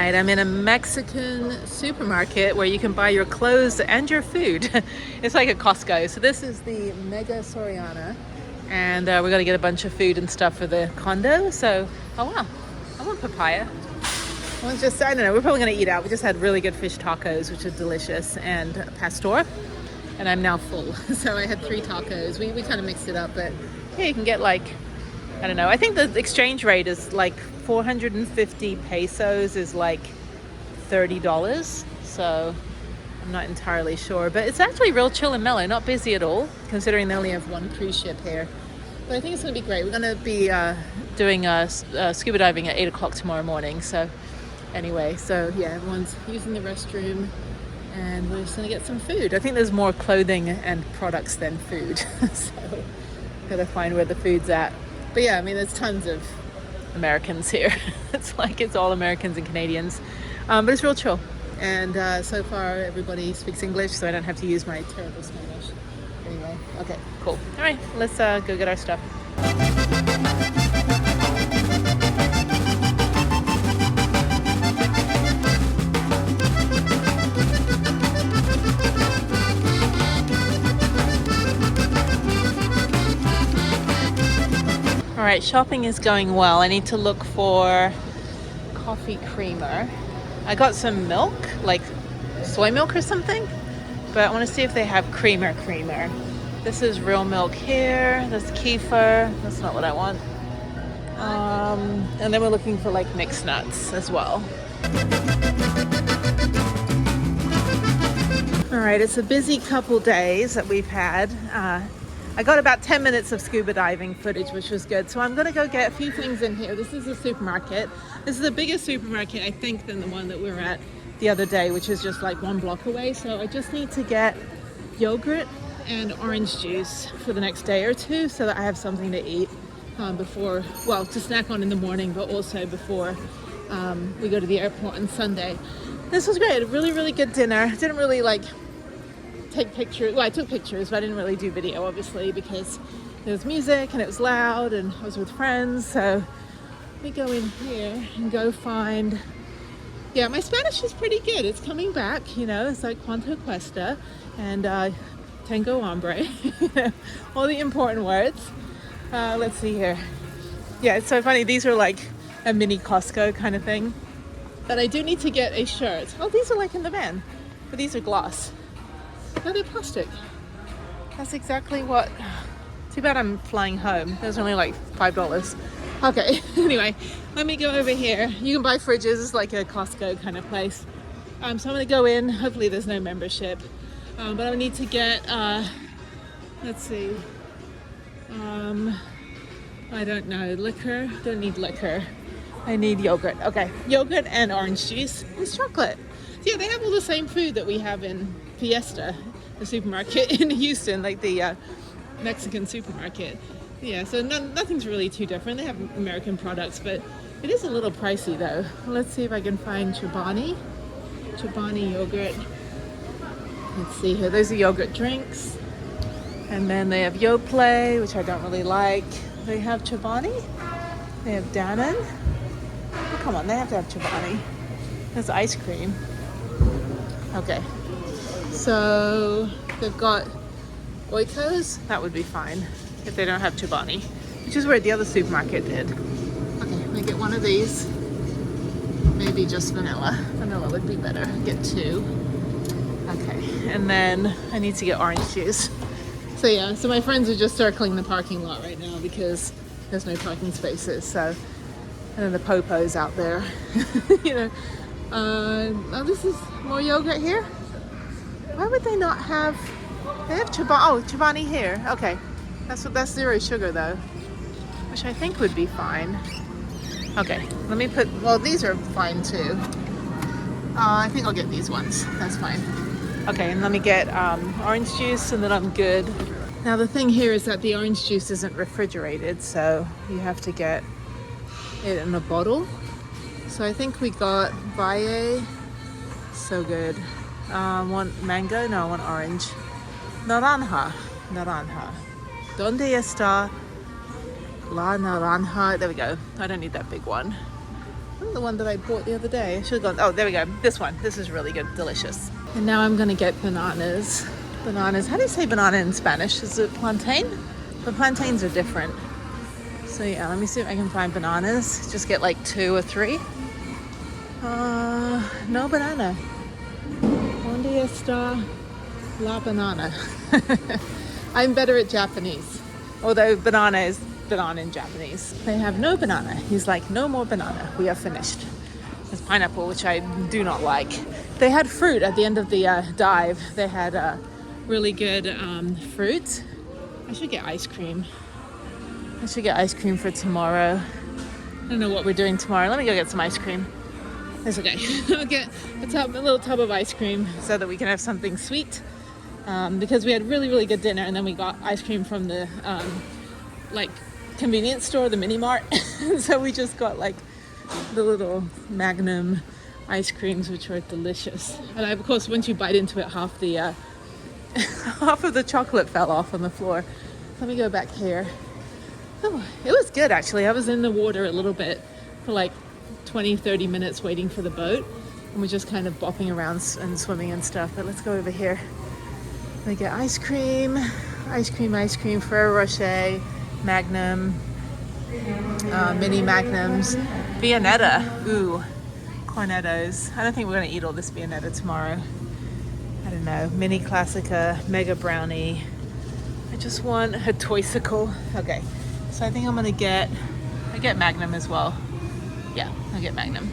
right, I'm in a Mexican supermarket where you can buy your clothes and your food. It's like a Costco. So this is the Mega Soriana, and we're gonna get a bunch of food and stuff for the condo. So, oh wow, I want papaya. I don't know, we're probably gonna eat out. We just had really good fish tacos, which are delicious, and pastor, and I'm now full. So I had 3 tacos. We kind of mixed it up, but yeah, you can get like, I don't know, I think the exchange rate is like 450 pesos is like $30. So I'm not entirely sure, but it's actually real chill and mellow, not busy at all, considering they only have 1 cruise ship here. But I think it's going to be great. We're going to be doing scuba diving at 8 o'clock tomorrow morning. So anyway, so yeah, everyone's using the restroom and we're just going to get some food. I think there's more clothing and products than food. So got to find where the food's at. But yeah, I mean, there's tons of Americans here. It's like it's all Americans and Canadians, but it's real chill. And so far everybody speaks English, so I don't have to use my terrible Spanish. Anyway, okay, cool. All right, let's go get our stuff. All right, shopping is going well. I need to look for coffee creamer. I got some milk, like soy milk or something, but I want to see if they have creamer. This is real milk here. That's kefir. That's not what I want. And then we're looking for like mixed nuts as well. All right, it's a busy couple days that we've had. I got about 10 minutes of scuba diving footage, which was good. So I'm gonna go get a few things in here. This is a supermarket. This is a bigger supermarket, I think, than the one that we were at the other day, which is just like 1 block away. So I just need to get yogurt and orange juice for the next day or 2 so that I have something to eat before, well, to snack on in the morning, but also before we go to the airport on Sunday. This was great, a really, really good dinner. Didn't really like take pictures. Well, I took pictures, but I didn't really do video, obviously, because there was music and it was loud and I was with friends. So let me go in here and go find, yeah, my Spanish is pretty good. It's coming back, you know, it's like Cuanto Cuesta and Tengo Hambre, all the important words. Let's see here. Yeah, it's so funny. These are like a mini Costco kind of thing. But I do need to get a shirt. Oh, these are like in the van, but these are glass. No, they're plastic. That's exactly what... Too bad I'm flying home. There's only like $5. Okay, anyway, let me go over here. You can buy fridges. It's like a Costco kind of place. So I'm going to go in. Hopefully there's no membership. But I need to get... let's see. I don't know. Liquor? Don't need liquor. I need yogurt. Okay, yogurt and orange juice. It's chocolate. Yeah, they have all the same food that we have in Fiesta, the supermarket in Houston, like the Mexican supermarket. Yeah, so nothing's really too different. They have American products, but it is a little pricey though. Let's see if I can find Chobani yogurt. Let's see here. Those are yogurt drinks. And then they have Yoplait, which I don't really like. They have Chobani. They have Dannon. Oh, come on, they have to have Chobani. There's ice cream. Okay, so they've got Oikos. That would be fine if they don't have Chobani, which is where the other supermarket did. Okay, let me get one of these. Maybe just vanilla. Vanilla would be better. Get 2. Okay, and then I need to get orange juice. So yeah, so my friends are just circling the parking lot right now because there's no parking spaces. So, and then the popo's out there, you know. Oh, this is more yogurt here. Why would they not have? They have Chobani here. Okay, that's 0 sugar though, which I think would be fine. Okay, let me put. Well, these are fine too. I think I'll get these ones. That's fine. Okay, and let me get orange juice, and then I'm good. Now the thing here is that the orange juice isn't refrigerated, so you have to get it in a bottle. So I think we got Valle, so good. Want mango? No, I want orange. Naranja. ¿Dónde está la naranja? There we go. I don't need that big one. the one that I bought the other day. I should have gone, oh, there we go. This one. This is really good, delicious. And now I'm gonna get bananas. Bananas, how do you say banana in Spanish? Is it plantain? The plantains are different. So yeah, let me see if I can find bananas. Just get like 2 or 3. No banana. ¿Dónde está la banana? I'm better at Japanese. Although banana is banana in Japanese. They have no banana. He's like, no more banana. We are finished. There's pineapple, which I do not like. They had fruit at the end of the dive. They had really good fruit. I should get ice cream. I should get ice cream for tomorrow. I don't know what we're doing tomorrow. Let me go get some ice cream. It's okay. I'll get a little tub of ice cream so that we can have something sweet. Because we had really, really good dinner, and then we got ice cream from the like convenience store, the mini mart. So we just got like the little Magnum ice creams, which were delicious. And of course, once you bite into it, half of the chocolate fell off on the floor. Let me go back here. Oh, it was good actually. I was in the water a little bit for like 20-30 minutes waiting for the boat, and we're just kind of bopping around and swimming and stuff. But let's go over here. We get ice cream, Ferrero Rocher, Magnum, mini Magnums, Viennetta. Ooh, Cornettos. I don't think we're gonna eat all this Viennetta tomorrow. I don't know. Mini Classica, Mega Brownie. I just want a Toysicle. Okay, so I think I'm gonna get Magnum as well. Yeah, I'll get Magnum.